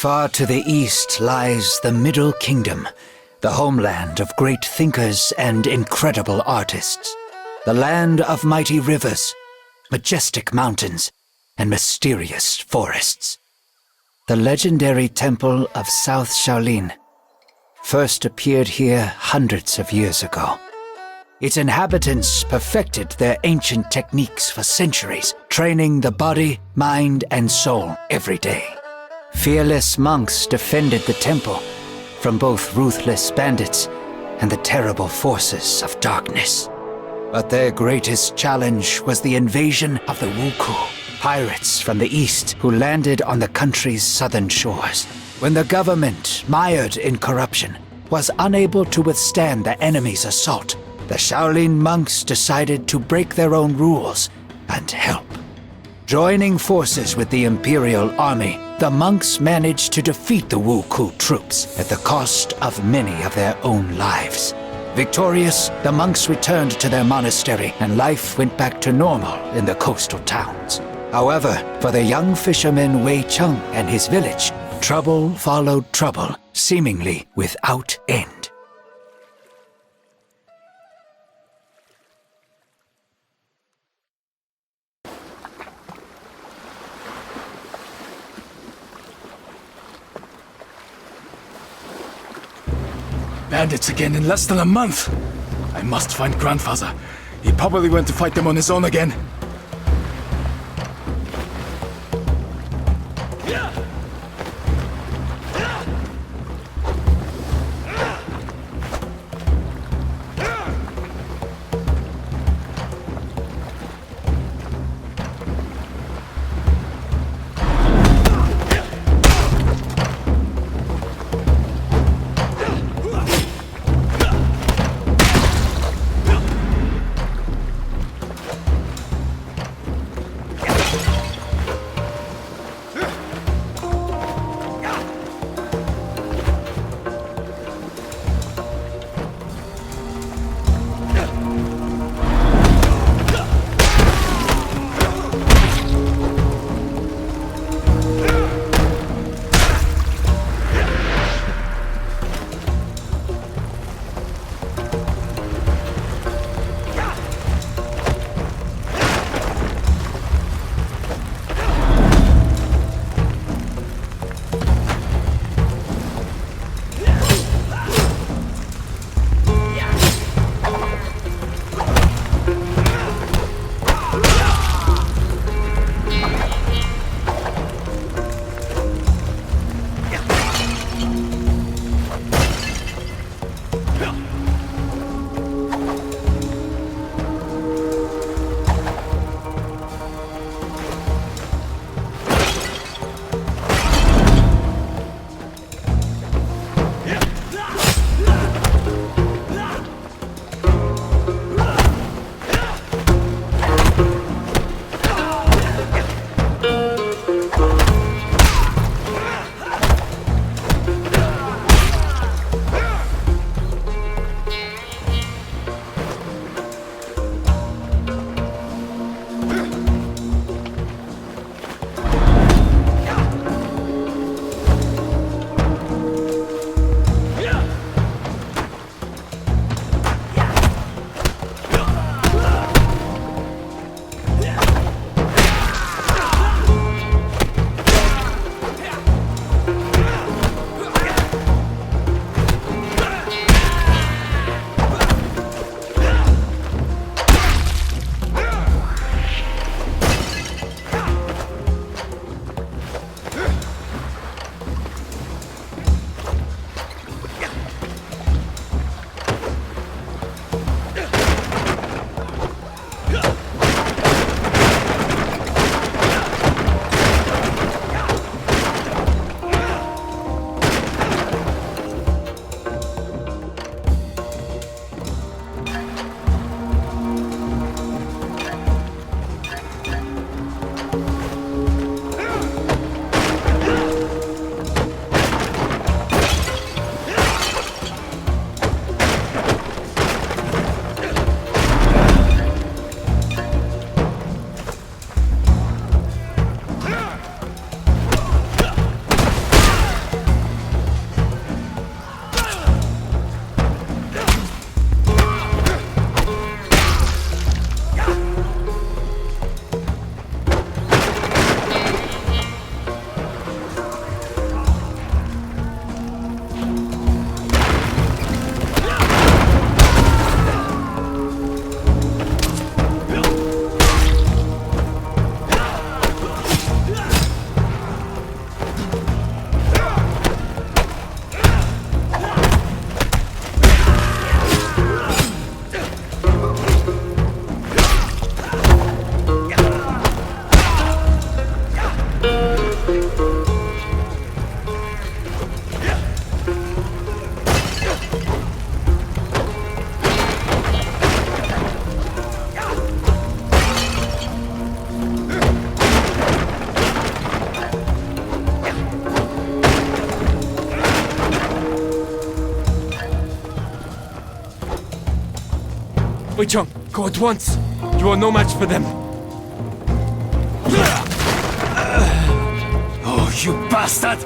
Far to the east lies the Middle Kingdom, the homeland of great thinkers and incredible artists. The land of mighty rivers, majestic mountains, and mysterious forests. The legendary temple of South Shaolin first appeared here hundreds of years ago. Its inhabitants perfected their ancient techniques for centuries, training the body, mind, and soul every day. Fearless monks defended the temple from both ruthless bandits and the terrible forces of darkness. But their greatest challenge was the invasion of the Wuku, pirates from the east who landed on the country's southern shores. When the government, mired in corruption, was unable to withstand the enemy's assault, the Shaolin monks decided to break their own rules and help. Joining forces with the Imperial Army, the monks managed to defeat the Wuku troops at the cost of many of their own lives. Victorious, the monks returned to their monastery and life went back to normal in the coastal towns. However, for the young fisherman Wei Cheng and his village, trouble followed trouble, seemingly without end. Bandits again in less than a month! I must find grandfather. He probably went to fight them on his own again. Wei Cheng, go at once. You are no match for them. Oh, you bastard!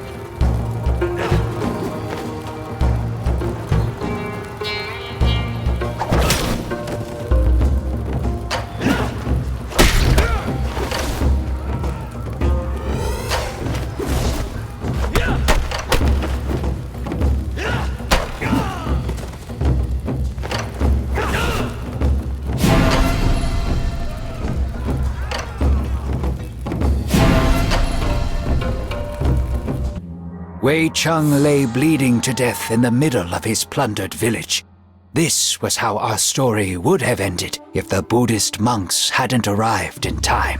Wei Cheng lay bleeding to death in the middle of his plundered village. This was how our story would have ended if the Buddhist monks hadn't arrived in time.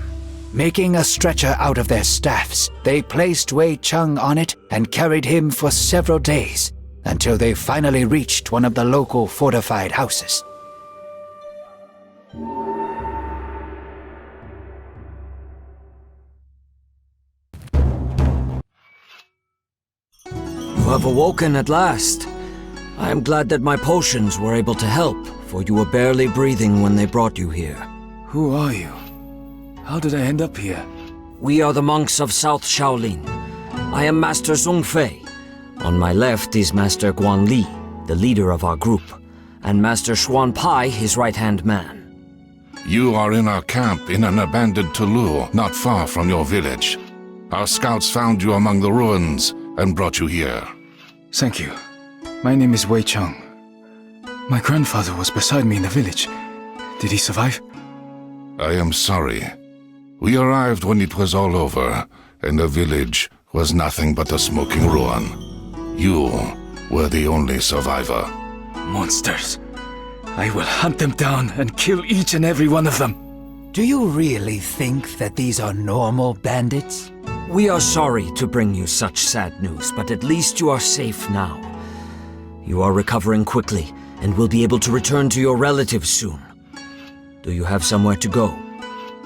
Making a stretcher out of their staffs, they placed Wei Cheng on it and carried him for several days until they finally reached one of the local fortified houses. You have awoken at last. I am glad that my potions were able to help, for you were barely breathing when they brought you here. Who are you? How did I end up here? We are the monks of South Shaolin. I am Master Zhong Fei. On my left is Master Guan Li, the leader of our group, and Master Xuan Pai, his right-hand man. You are in our camp in an abandoned Tulu, not far from your village. Our scouts found you among the ruins and brought you here. Thank you. My name is Wei Cheng. My grandfather was beside me in the village. Did he survive? I am sorry. We arrived when it was all over, and the village was nothing but a smoking ruin. You were the only survivor. Monsters. I will hunt them down and kill each and every one of them. Do you really think that these are normal bandits? We are sorry to bring you such sad news, but at least you are safe now. You are recovering quickly and will be able to return to your relatives soon. Do you have somewhere to go?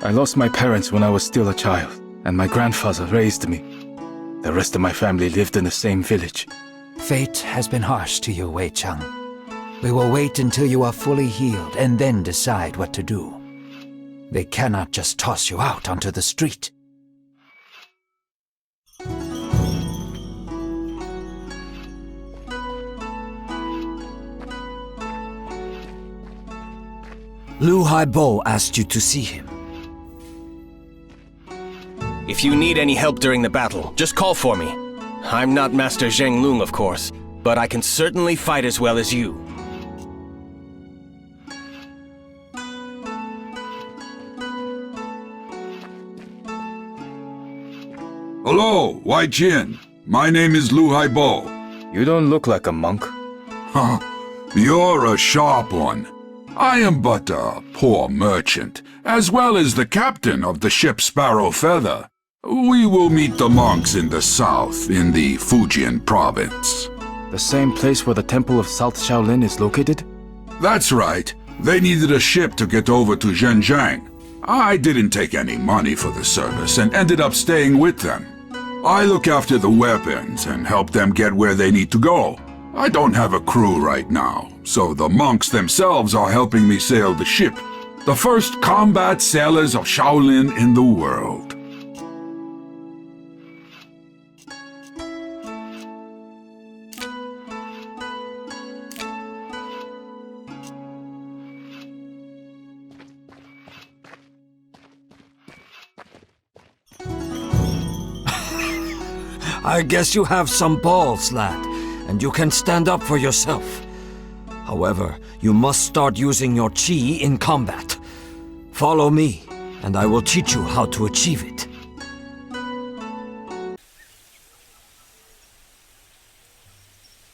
I lost my parents when I was still a child, and my grandfather raised me. The rest of my family lived in the same village. Fate has been harsh to you, Wei Cheng. We will wait until you are fully healed and then decide what to do. They cannot just toss you out onto the street. Lu Haibo asked you to see him. If you need any help during the battle, just call for me. I'm not Master Zheng Lung, of course, but I can certainly fight as well as you. Hello, Wai Jin. My name is Lu Haibo. You don't look like a monk. Huh, you're a sharp one. I am but a poor merchant, as well as the captain of the ship Sparrow Feather. We will meet the monks in the south, in the Fujian province. The same place where the temple of South Shaolin is located? That's right. They needed a ship to get over to Zhenjiang. I didn't take any money for the service and ended up staying with them. I look after the weapons and help them get where they need to go. I don't have a crew right now, so the monks themselves are helping me sail the ship. The first combat sailors of Shaolin in the world. I guess you have some balls, lad, and you can stand up for yourself. However, you must start using your chi in combat. Follow me, and I will teach you how to achieve it.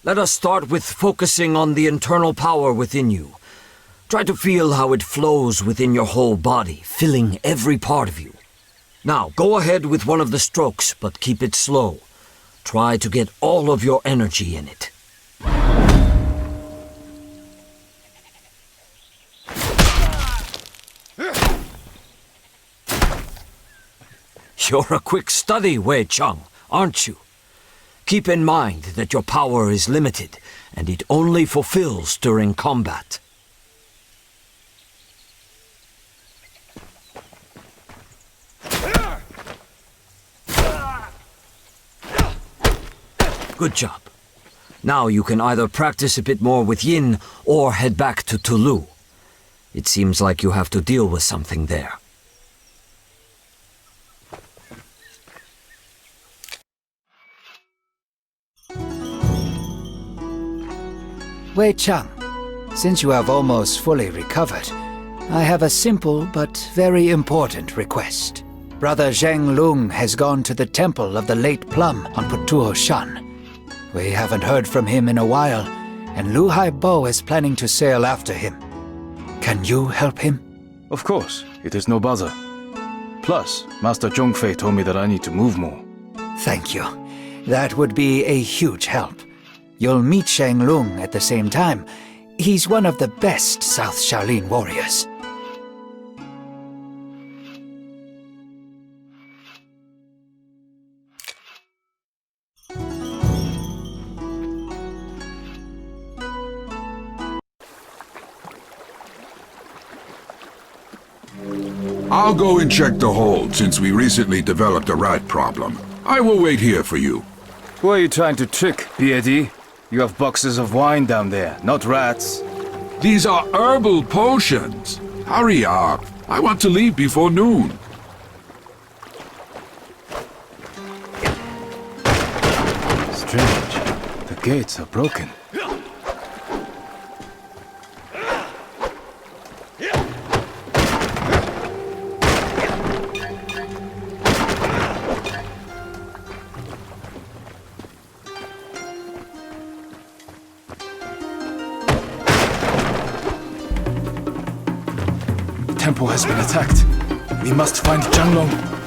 Let us start with focusing on the internal power within you. Try to feel how it flows within your whole body, filling every part of you. Now, go ahead with one of the strokes, but keep it slow. Try to get all of your energy in it. You're a quick study, Wei Cheng, aren't you? Keep in mind that your power is limited, and it only fulfills during combat. Good job. Now you can either practice a bit more with Yin or head back to Tulu. It seems like you have to deal with something there. Wei Chang, since you have almost fully recovered, I have a simple but very important request. Brother Zheng Lung has gone to the temple of the late Plum on Putuo Shan. We haven't heard from him in a while, and Lu Haibo is planning to sail after him. Can you help him? Of course, it is no bother. Plus, Master Zhongfei told me that I need to move more. Thank you. That would be a huge help. You'll meet Zheng Lung at the same time. He's one of the best South Shaolin warriors. I'll go and check the hold since we recently developed a rat problem. I will wait here for you. Who are you trying to trick, BAD? You have boxes of wine down there, not rats. These are herbal potions. Hurry up. I want to leave before noon. Strange. The gates are broken. The temple has been attacked. We must find Zhanglong.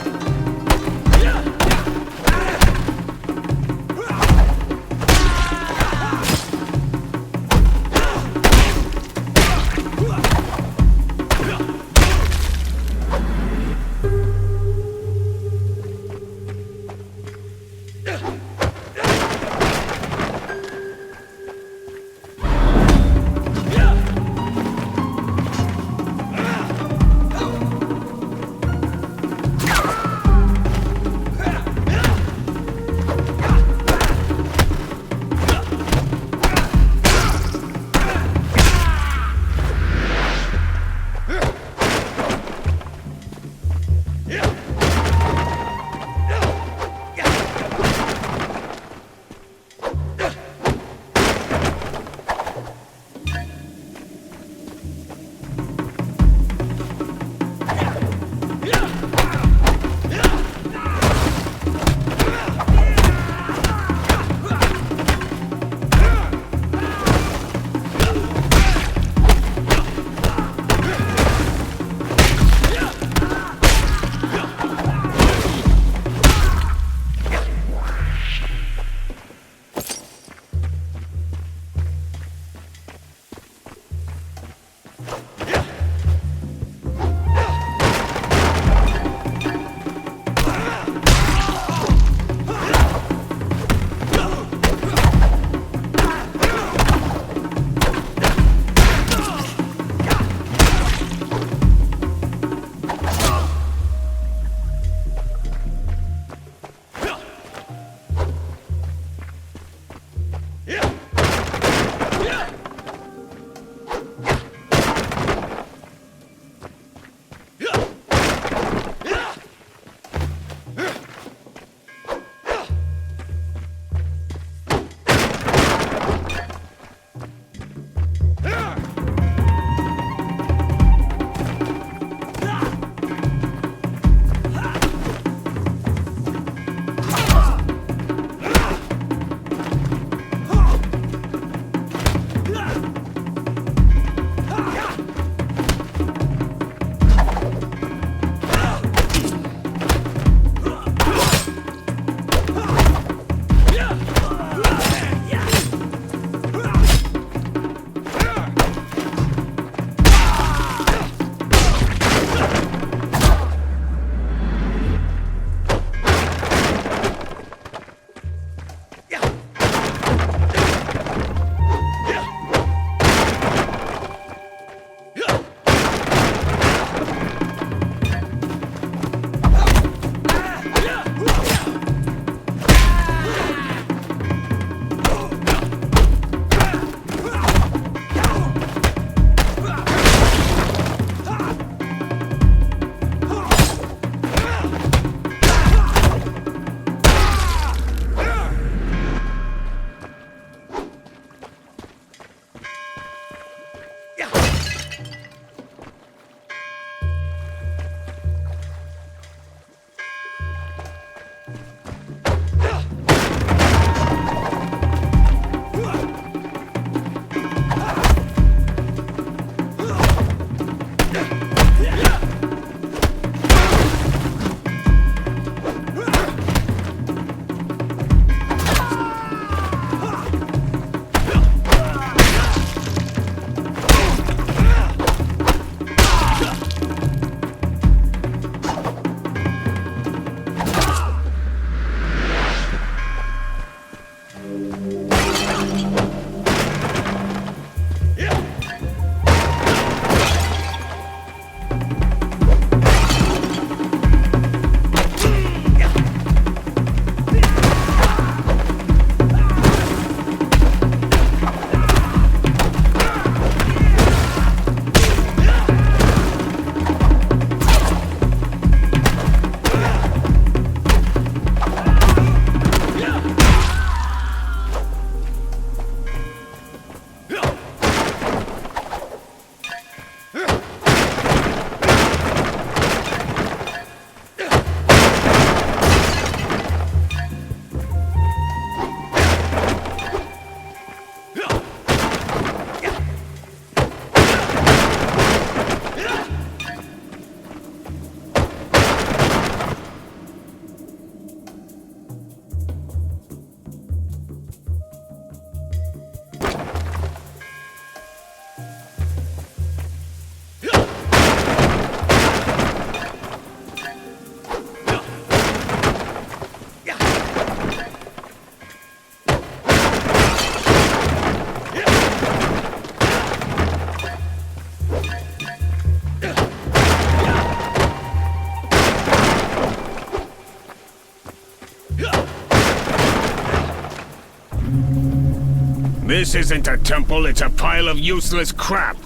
This isn't a temple, it's a pile of useless crap.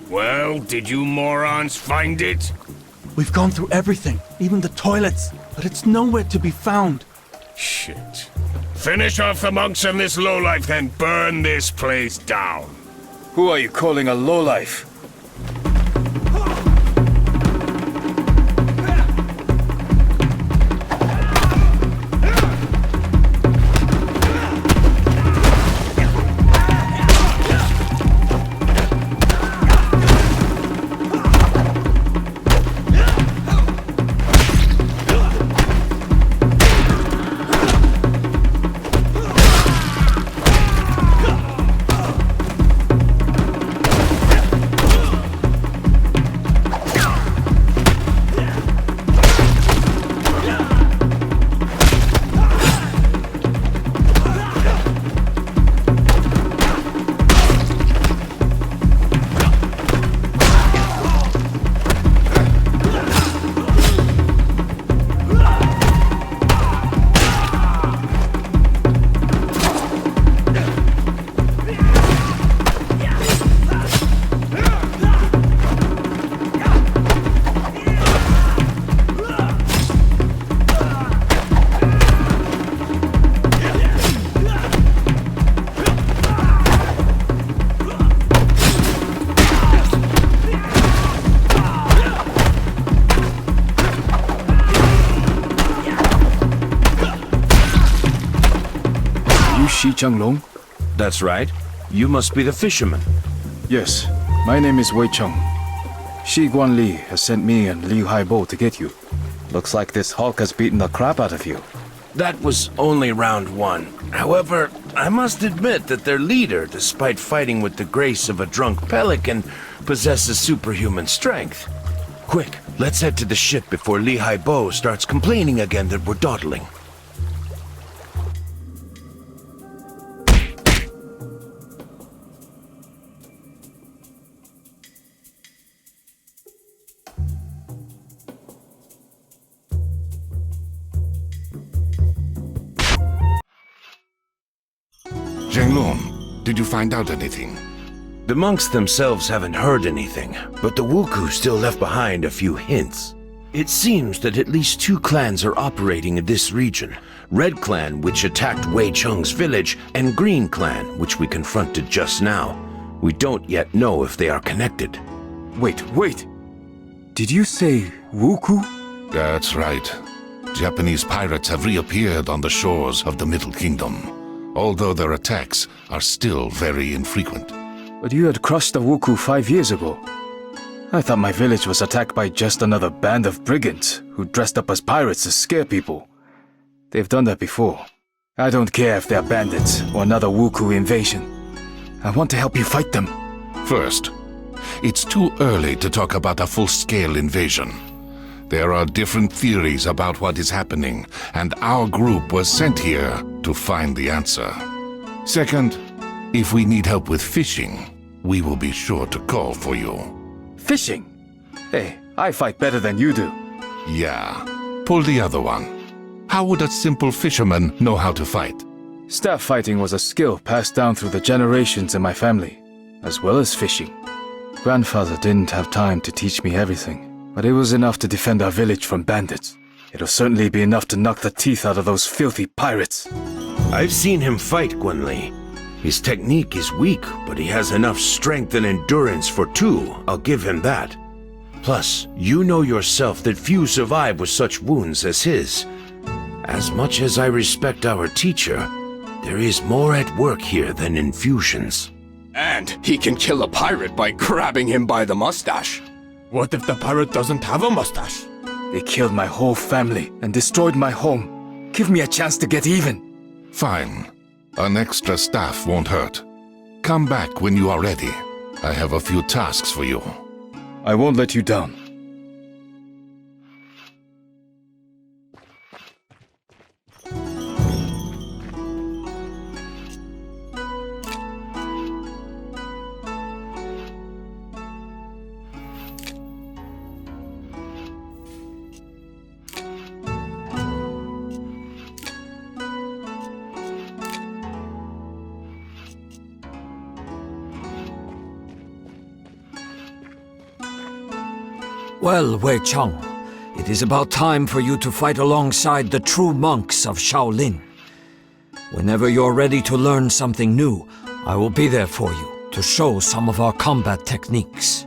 Well, did you morons find it? We've gone through everything, even the toilets, but it's nowhere to be found. Shit. Finish off the monks and this lowlife, then burn this place down. Who are you calling a lowlife? Changlong? That's right. You must be the fisherman. Yes, my name is Wei Cheng. Shi Guanli has sent me and Liu Haibo to get you. Looks like this Hulk has beaten the crap out of you. That was only round one. However, I must admit that their leader, despite fighting with the grace of a drunk pelican, possesses superhuman strength. Quick, let's head to the ship before Li Haibo starts complaining again that we're dawdling. Zhenglong, did you find out anything? The monks themselves haven't heard anything, but the Wuku still left behind a few hints. It seems that at least two clans are operating in this region. Red Clan, which attacked Wei Cheng's village, and Green Clan, which we confronted just now. We don't yet know if they are connected. Wait. Did you say Wuku? That's right. Japanese pirates have reappeared on the shores of the Middle Kingdom, although their attacks are still very infrequent. But you had crushed the Wuku 5 years ago. I thought my village was attacked by just another band of brigands who dressed up as pirates to scare people. They've done that before. I don't care if they're bandits or another Wuku invasion. I want to help you fight them. First, it's too early to talk about a full-scale invasion. There are different theories about what is happening, and our group was sent here to find the answer. Second, if we need help with fishing, we will be sure to call for you. Fishing? Hey, I fight better than you do. Yeah, pull the other one. How would a simple fisherman know how to fight? Staff fighting was a skill passed down through the generations in my family, as well as fishing. Grandfather didn't have time to teach me everything, but it was enough to defend our village from bandits. It'll certainly be enough to knock the teeth out of those filthy pirates. I've seen him fight, Guanli. His technique is weak, but he has enough strength and endurance for two, I'll give him that. Plus, you know yourself that few survive with such wounds as his. As much as I respect our teacher, there is more at work here than infusions. And he can kill a pirate by grabbing him by the mustache. What if the pirate doesn't have a mustache? They killed my whole family and destroyed my home. Give me a chance to get even. Fine. An extra staff won't hurt. Come back when you are ready. I have a few tasks for you. I won't let you down. Well, Wei Cheng, it is about time for you to fight alongside the true monks of Shaolin. Whenever you're ready to learn something new, I will be there for you to show some of our combat techniques.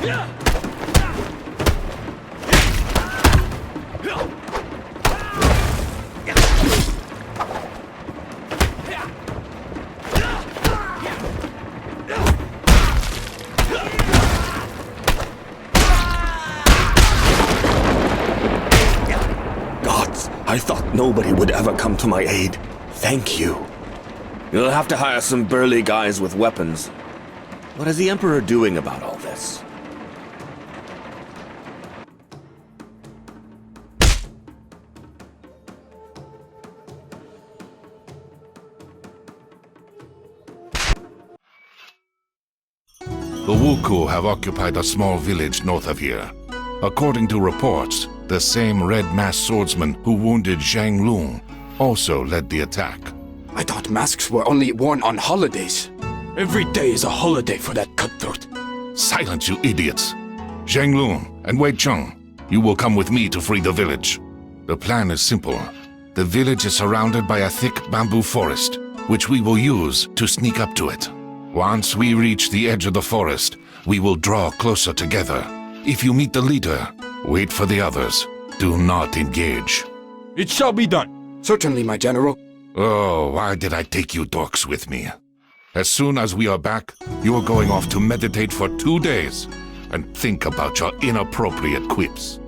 Gods, I thought nobody would ever come to my aid. Thank you. You'll have to hire some burly guys with weapons. What is the Emperor doing about all this? The Wuku have occupied a small village north of here. According to reports, the same red-masked swordsman who wounded Zhang Lung also led the attack. I thought masks were only worn on holidays. Every day is a holiday for that cutthroat. Silence, you idiots! Zhang Lung and Wei Cheng, you will come with me to free the village. The plan is simple. The village is surrounded by a thick bamboo forest, which we will use to sneak up to it. Once we reach the edge of the forest, we will draw closer together. If you meet the leader, wait for the others. Do not engage. It shall be done. Certainly, my general. Oh, why did I take you dorks with me? As soon as we are back, you are going off to meditate for 2 days and think about your inappropriate quips.